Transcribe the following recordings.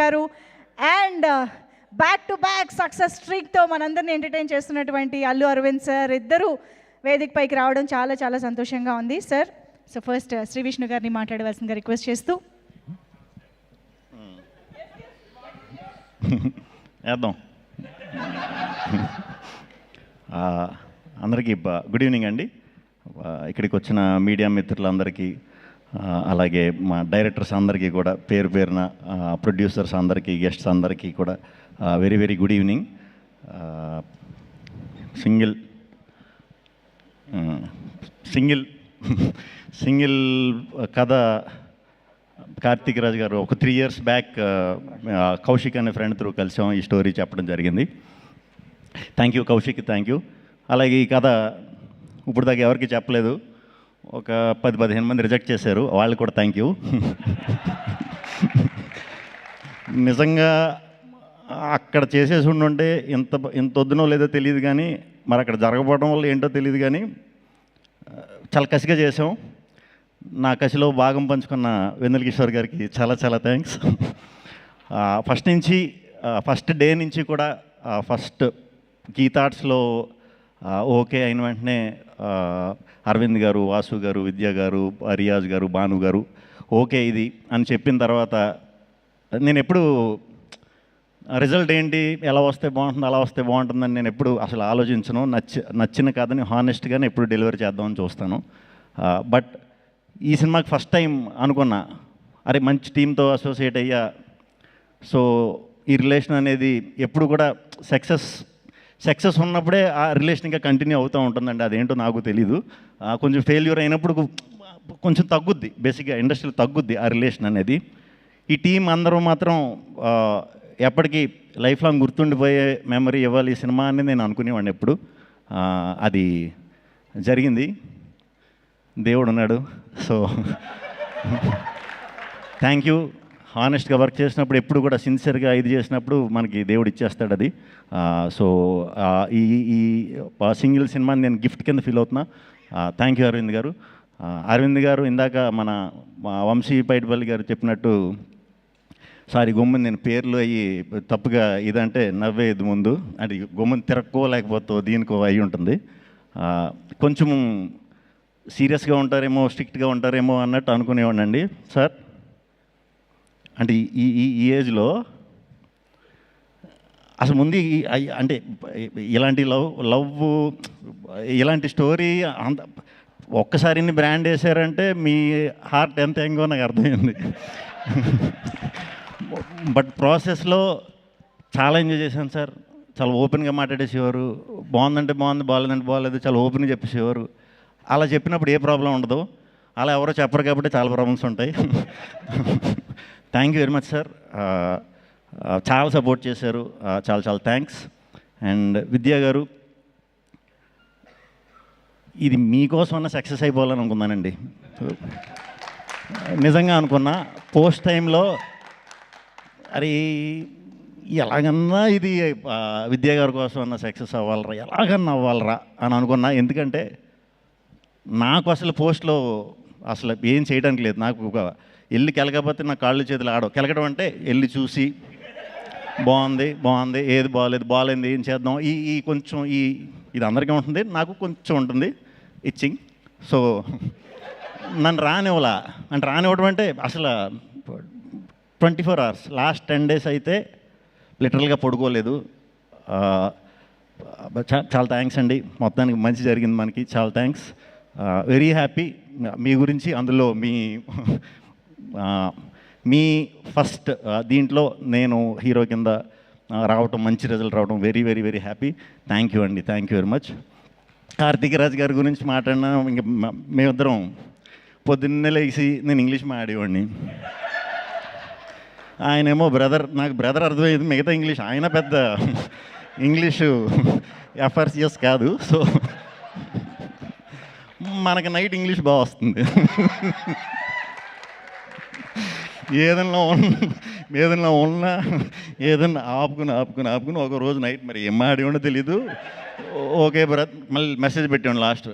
గారు and back to back success స్ట్రీక్తో మనందరిని ఎంటర్టైన్ చేస్తున్నటువంటి అల్లు అరవింద్ సార్ ఇద్దరు వేదిక పైకి రావడం చాలా చాలా సంతోషంగా ఉంది sir. So first Shri Vishnu గారిని మాట్లాడవలసిందిగా రిక్వెస్ట్ చేస్తూ వేద్దాం. అందరికీ గుడ్ ఈవినింగ్ అండి. ఇక్కడికి వచ్చిన మీడియా మిత్రులందరికీ, అలాగే మా డైరెక్టర్స్ అందరికీ కూడా పేరు పేరున, ప్రొడ్యూసర్స్ అందరికీ, గెస్ట్స్ అందరికీ కూడా very very good evening. Single కథ కార్తీక్ రాజ్ గారు ఒక 3 years బ్యాక్ కౌశిక్ అనే ఫ్రెండ్ త్రూ కలిసాం, ఈ స్టోరీ చెప్పడం జరిగింది. Thank you Kaushik, thank you. అలాగే ఈ కథ ఇప్పుడు దాకా ఎవరికి చెప్పలేదు, ఒక 10-15 మంది రిజెక్ట్ చేశారు, వాళ్ళు కూడా థ్యాంక్ యూ. నిజంగా అక్కడ చేసేసి ఉండుంటే ఇంత వద్దునో లేదో తెలియదు, కానీ మరి అక్కడ జరగకపోవడం వల్ల ఏంటో తెలియదు, కానీ చాలా కసిగా చేసాం. నా కసిలో భాగం పంచుకున్న వెన్నెల కిషోర్ గారికి చాలా చాలా థ్యాంక్స్. ఫస్ట్ డే నుంచి కూడా ఫస్ట్ కీ థాట్స్లో ఓకే అయిన వెంటనే అరవింద్ గారు, వాసు గారు, విద్య గారు, రియాజ్ గారు, భాను గారు ఓకే ఇది అని చెప్పిన తర్వాత నేను ఎప్పుడు రిజల్ట్ ఏంటి, ఎలా వస్తే బాగుంటుంది, అలా వస్తే బాగుంటుందని నేను ఎప్పుడు అసలు ఆలోచించను. నచ్చిన కథని హానెస్ట్గానే ఎప్పుడు డెలివరీ చేద్దామని చూస్తాను. బట్ ఈ సినిమాకి ఫస్ట్ టైం అనుకున్నా, అరే మంచి టీంతో అసోసియేట్ అయ్యా. సో ఈ రిలేషన్ అనేది ఎప్పుడు కూడా సక్సెస్ ఉన్నప్పుడే ఆ రిలేషన్ ఇంకా కంటిన్యూ అవుతూ ఉంటుందండి. అదేంటో నాకు తెలీదు. కొంచెం ఫెయిల్యూర్ అయినప్పుడు కొంచెం తగ్గుద్ది, బేసిక్గా ఇండస్ట్రీలో తగ్గుద్ది ఆ రిలేషన్ అనేది. ఈ టీం అందరూ మాత్రం ఎప్పటికీ లైఫ్ లాంగ్ గుర్తుండిపోయే మెమరీ ఇవ్వాలి ఈ సినిమా అని నేను అనుకునేవాడిని ఎప్పుడు. అది జరిగింది, దేవుడు ఉన్నాడు. So thank you. హానెస్ట్గా వర్క్ చేసినప్పుడు ఎప్పుడు కూడా సిన్సియర్గా ఇది చేసినప్పుడు మనకి దేవుడు ఇచ్చేస్తాడు అది. సో ఈ సింగిల్ సినిమాని నేను గిఫ్ట్ కింద ఫీల్ అవుతున్నా. థ్యాంక్ యూ అరవింద్ గారు. అరవింద్ గారు ఇందాక మన వంశీ పైడిపల్లి గారు చెప్పినట్టు, సారీ గొమ్మని నేను పేర్లు అయ్యి తప్పుగా ఇదంటే నవ్వేది ముందు, అది గొమ్మని తిరక్కో లేకపోతే దీనికో అయి ఉంటుంది. కొంచెం సీరియస్గా ఉంటారేమో, స్ట్రిక్ట్గా ఉంటారేమో అన్నట్టు అనుకునేవాడినండి సార్. అంటే ఈ ఏజ్లో అసలు ముందు అంటే ఇలాంటి లవ్ ఇలాంటి స్టోరీ అంత ఒక్కసారి బ్రాండ్ వేసారంటే మీ హార్ట్ ఎంత ఎంగో నాకు అర్థమైంది. బట్ ప్రాసెస్లో చాలా ఎంజాయ్ చేశాను సార్. చాలా ఓపెన్గా మాట్లాడేసేవారు. బాగుందంటే బాగుంది, బాగాలేదంటే బాగాలేదు, చాలా ఓపెన్గా చెప్పేసేవారు. అలా చెప్పినప్పుడు ఏ ప్రాబ్లం ఉండదు. అలా ఎవరో చెప్పరు కాబట్టి చాలా ప్రాబ్లమ్స్ ఉంటాయి. Thank you very much sir. చాలా సపోర్ట్ చేశారు. చాలా చాలా థ్యాంక్స్. అండ్ విద్యా గారు, ఇది మీకోసమన్నా సక్సెస్ అయిపోవాలని అనుకున్నానండి. నిజంగా అనుకున్నా. పోస్ట్ టైంలో అరే ఎలాగన్నా ఇది విద్యా గారి కోసం అన్న సక్సెస్ అవ్వాలరా, ఎలాగన్నా అవ్వాలరా అని అనుకున్నా. ఎందుకంటే నాకు అసలు పోస్ట్లో అసలు ఏం చేయడానికి లేదు. నాకు వెళ్ళి కెలకపోతే నా కాళ్ళు చేతులు ఆడవు. కెలకడం అంటే వెళ్ళి చూసి బాగుంది, ఏది బాగాలేదు ఏం చేద్దాం, ఈ కొంచెం ఇది అందరికీ ఉంటుంది, నాకు కొంచెం ఉంటుంది ఇచ్చింగ్. సో నన్ను రానివ్వడం అంటే అసలు 24 hours లాస్ట్ 10 days అయితే లిటరల్గా పడుకోలేదు. చాలా థ్యాంక్స్ అండి. మొత్తానికి మంచి జరిగింది మనకి. చాలా థ్యాంక్స్. Very happy. మీ గురించి అందులో మీ ఫస్ట్ దీంట్లో నేను హీరో కింద రావటం, మంచి రిజల్ట్ రావడం very very very happy. Thank you అండి. Thank you very much. Karthik Raj గారి గురించి మాట్లాడినా ఇంకా మేమిద్దరం పొద్దున్నే లేచి నేను ఇంగ్లీష్ మాట్లాడేవాడిని. ఆయనేమో బ్రదర్, నాకు బ్రదర్ అర్థమయ్యేది, మిగతా ఇంగ్లీష్ ఆయన పెద్ద ఇంగ్లీషు ఎఫ్ఆర్సిఎస్ కాదు. సో మనకి నైట్ ఇంగ్లీష్ బాగా వస్తుంది. ఏదన్నా ఉన్నా ఆపుకుని ఒక రోజు నైట్ మరి ఏం ఆడేవాడో తెలీదు. ఓకే బ్రదర్, మళ్ళీ మెసేజ్ పెట్టేవాడు లాస్ట్,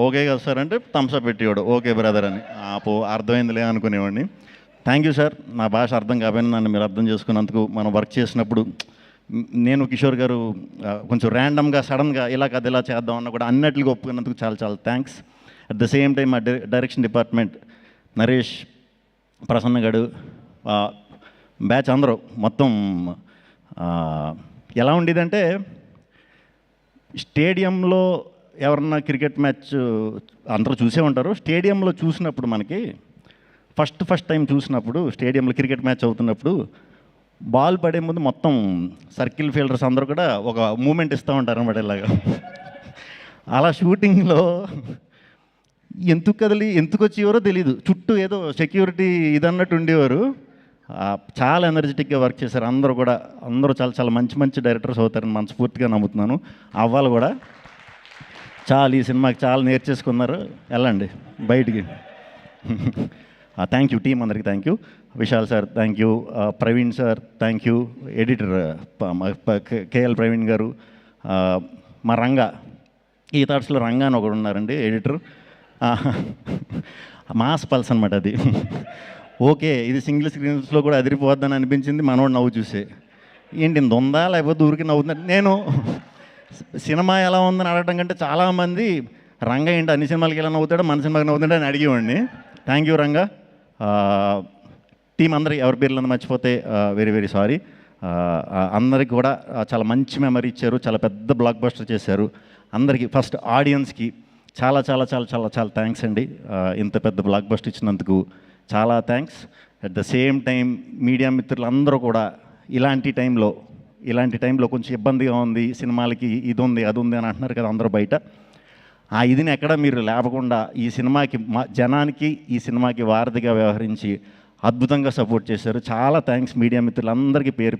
ఓకే కదా సార్ అంటే థమ్స్అప్ పెట్టేవాడు, ఓకే బ్రదర్ అని. అర్థమైందిలే అనుకునేవాడిని. Thank you sir. నా భాష అర్థం కాకపోయినా నన్ను మీరు అర్థం చేసుకున్నందుకు. మనం వర్క్ చేసినప్పుడు నేను కిషోర్ గారు కొంచెం ర్యాండమ్గా సడన్గా ఇలా కథ ఇలా చేద్దాం అన్న కూడా అన్నట్లుగా ఒప్పుకున్నందుకు చాలా చాలా thanks. At the same time మా డైరెక్షన్ డిపార్ట్మెంట్ నరేష్, ప్రసన్న గడు, బ్యాచ్ అందరూ మొత్తం ఎలా ఉండేదంటే స్టేడియంలో ఎవరన్నా క్రికెట్ మ్యాచ్ అందరూ చూసే ఉంటారు. స్టేడియంలో చూసినప్పుడు మనకి ఫస్ట్ టైం చూసినప్పుడు స్టేడియంలో క్రికెట్ మ్యాచ్ అవుతున్నప్పుడు బాల్ పడే ముందు మొత్తం సర్కిల్ ఫీల్డర్స్ అందరూ కూడా ఒక మూమెంట్ ఇస్తూ ఉంటారు అన్నమాట ఇలాగా. అలా షూటింగ్లో ఎందుకు వచ్చేవారో తెలీదు, చుట్టూ ఏదో సెక్యూరిటీ ఇదన్నట్టు ఉండేవారు. చాలా ఎనర్జెటిక్గా వర్క్ చేశారు అందరూ కూడా. అందరూ చాలా చాలా మంచి డైరెక్టర్స్ అవుతారని మనస్ఫూర్తిగా నమ్ముతున్నాను. అవ్వాలి కూడా. ఈ సినిమాకి చాలా నేర్చేసుకున్నారు. వెళ్ళండి బయటికి. థ్యాంక్ యూ టీం అందరికీ. Thank you Vishal sir, thank you Praveen sir, thank you editor KL Praveen గారు, మా రంగా ఈ థాట్స్లో రంగా అని ఒకడు ఉన్నారండి ఎడిటర్. మాస్ పల్స్ అనమాట అది. ఓకే, ఇది సింగిల్ స్క్రీన్స్లో కూడా అదిరిపోద్దని అనిపించింది మనోడు నవ్వు చూసే. ఏంటి ఇంత ఉందా లేకపోతే ఊరికి నవ్వుతుందంటే, నేను సినిమా ఎలా ఉందని అడగడం కంటే చాలామంది రంగా ఏంటి అన్ని సినిమాలకి ఎలా నవ్వుతాడో మన సినిమాకి నవ్వుతాడో అని అడిగేవాడిని. Thank you Ranga. టీం అందరికి ఎవరి పేర్లు మర్చిపోతే వెరీ సారీ. అందరికి కూడా చాలా మంచి మెమరీ ఇచ్చారు, చాలా పెద్ద బ్లాక్ బస్టర్ చేశారు. అందరికీ ఫస్ట్ ఆడియన్స్కి చాలా చాలా చాలా చాలా చాలా థ్యాంక్స్ అండి. ఇంత పెద్ద బ్లాక్ బస్టర్ ఇచ్చినందుకు చాలా thanks. At the same time media మిత్రులందరూ కూడా ఇలాంటి టైంలో కొంచెం ఇబ్బందిగా ఉంది, సినిమాలకి ఇది ఉంది అది ఉంది అని అంటున్నారు కదా అందరూ బయట. ఆ ఇదిని ఎక్కడ మీరు లేపకుండా ఈ సినిమాకి జనానికి ఈ సినిమాకి వారధిగా వ్యవహరించి అద్భుతంగా సపోర్ట్ చేశారు. చాలా థ్యాంక్స్ మీడియా మిత్రులందరికీ పేరు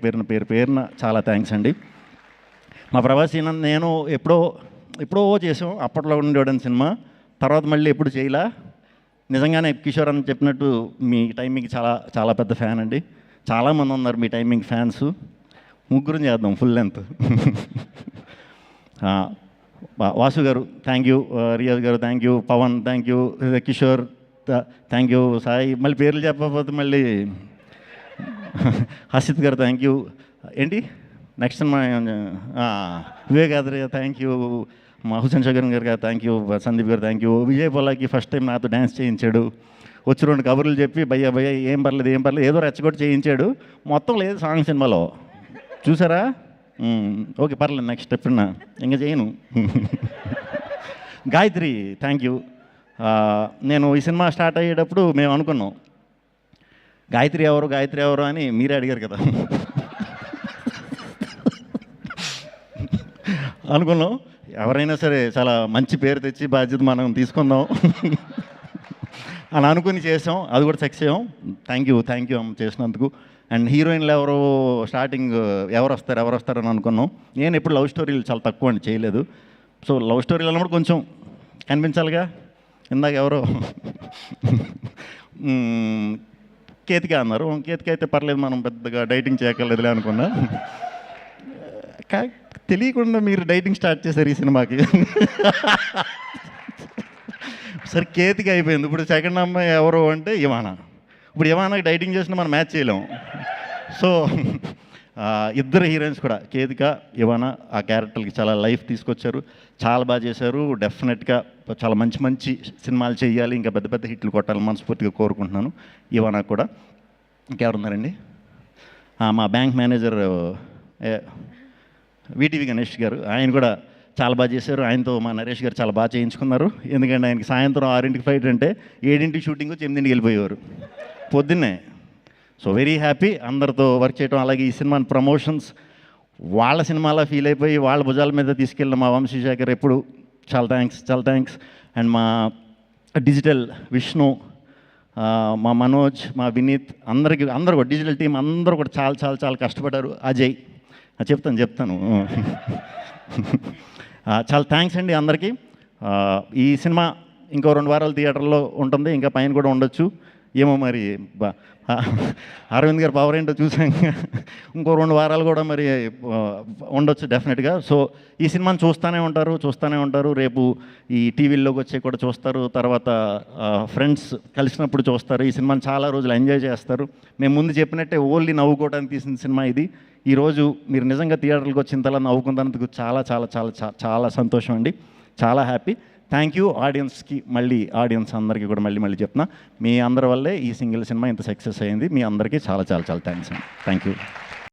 పేరున చాలా థ్యాంక్స్ అండి. మా ప్రభాస్ నేను ఎప్పుడో చేసాం అప్పట్లో ఉండేవాడని సినిమా, తర్వాత మళ్ళీ ఎప్పుడు చేయలా. నిజంగానే కిషోర్ అని చెప్పినట్టు మీ టైమింగ్ చాలా చాలా పెద్ద ఫ్యాన్ అండి. చాలామంది ఉన్నారు మీ టైమింగ్ ఫ్యాన్స్. ముగ్గురు చేద్దాం ఫుల్ లెంత్. వాసు గారు thank you, Riyaz garu thank you, Pavan thank you, Kishore thank you, Sai మళ్ళీ పేర్లు చెప్పకపోతే మళ్ళీ హసిత్ గారు థ్యాంక్ యూ. ఏంటి నెక్స్ట్ మా వివేకాద్రి థ్యాంక్ యూ, మా హుసేన్ షగన్ గారు థ్యాంక్ యూ, సందీప్ గారు thank you. Vijay Polaki first time నాతో డ్యాన్స్ చేయించాడు. వచ్చి 2 కబుర్లు చెప్పి భయ్యా ఏం పర్లేదు ఏదో రెచ్చగొట్టి చేయించాడు. మొత్తం లేదు సాంగ్ సినిమాలో చూసారా? ఓకే పర్లేదు నెక్స్ట్ ఎప్పుడన్నా ఇంకా చేయను. Gayatri thank you. నేను ఈ సినిమా స్టార్ట్ అయ్యేటప్పుడు మేము అనుకున్నాం గాయత్రి ఎవరు అని మీరే అడిగారు కదా. అనుకున్నాం ఎవరైనా సరే చాలా మంచి పేరు తెచ్చి బాధ్యత మనం తీసుకుందాం అని అనుకుని చేసాం. అది కూడా సక్సెస్ అయ్యాం. థ్యాంక్ యూ చేసినందుకు. అండ్ హీరోయిన్లు స్టార్టింగ్ ఎవరు వస్తారని అనుకున్నాం. నేను ఎప్పుడు లవ్ స్టోరీలు చాలా తక్కువ అండి చేయలేదు. సో లవ్ స్టోరీలు అన్నప్పుడు కొంచెం కనిపించాలిగా. ఇందాక ఎవరో కేతిక అన్నారు. కేతిక అయితే పర్లేదు మనం పెద్దగా డైటింగ్ చేయక్కర్లేదులే అనుకున్నా. తెలియకుండా మీరు డైటింగ్ స్టార్ట్ చేశారు ఈ సినిమాకి. సరే కేతిక అయిపోయింది. ఇప్పుడు సెకండ్ అమ్మాయి ఎవరు అంటే ఇవానా. ఇప్పుడు ఇవానాకి డైటింగ్ చేసినా మనం మ్యాచ్ చేయలేము. సో ఇద్దరు హీరోయిన్స్ కూడా కేతిక, ఇవానా ఆ క్యారెక్టర్కి చాలా లైఫ్ తీసుకొచ్చారు. చాలా బాగా చేశారు. డెఫినెట్గా చాలా మంచి సినిమాలు చేయాలి, ఇంకా పెద్ద హిట్లు కొట్టాలి మనస్ఫూర్తిగా కోరుకుంటున్నాను. ఇవానా కూడా. ఇంకెవరున్నారండి? మా బ్యాంక్ మేనేజర్ వీటీవీ గణేష్ గారు, ఆయన కూడా చాలా బాగా చేశారు. ఆయనతో మా నరేష్ గారు చాలా బాగా చేయించుకున్నారు. ఎందుకంటే ఆయనకి సాయంత్రం 6ంటికి ఫ్లైట్ అంటే 7ంటికి షూటింగ్ 8ంటికి వెళ్ళిపోయేవారు పొద్దున్నే. సో వెరీ హ్యాపీ అందరితో వర్క్ చేయడం. అలాగే ఈ సినిమాని ప్రమోషన్స్ వాళ్ళ సినిమాలా ఫీల్ అయిపోయి వాళ్ళ భుజాల మీద తీసుకెళ్ళిన మా వంశీశేఖర్ ఎప్పుడు చాలా థ్యాంక్స్. అండ్ మా డిజిటల్ విష్ణు, మా మనోజ్, మా వినీత్ అందరూ కూడా డిజిటల్ టీం అందరూ కూడా చాలా కష్టపడ్డారు. అజయ్ చెప్తాను చాలా థ్యాంక్స్ అండి అందరికీ. ఈ సినిమా ఇంకో 2 వారాలు థియేటర్లో ఉంటుంది, ఇంకా పైన కూడా ఉండొచ్చు. ఏమో మరి అరవింద్ గారు పవర్ ఏంటో చూసాక ఇంకో 2 వారాలు కూడా మరి ఉండొచ్చు డెఫినెట్గా. సో ఈ సినిమాని చూస్తూనే ఉంటారు. రేపు ఈ టీవీల్లోకి వచ్చే కూడా చూస్తారు, తర్వాత ఫ్రెండ్స్ కలిసినప్పుడు చూస్తారు. ఈ సినిమాని చాలా రోజులు ఎంజాయ్ చేస్తారు. మేము ముందు చెప్పినట్టే ఓన్లీ నవ్వుకోవడానికి తీసిన సినిమా ఇది. ఈరోజు మీరు నిజంగా థియేటర్కి వచ్చిన నవ్వుకున్నందుకు చాలా చాలా చాలా చాలా సంతోషం అండి, చాలా హ్యాపీ. థ్యాంక్ యూ ఆడియన్స్కి, ఆడియన్స్ అందరికీ కూడా మళ్ళీ చెప్తున్నా, మీ అందరి వల్లే ఈ సింగిల్ సినిమా ఇంత సక్సెస్ అయింది. మీ అందరికీ చాలా చాలా చాలా థ్యాంక్స్ అండి. Thank you.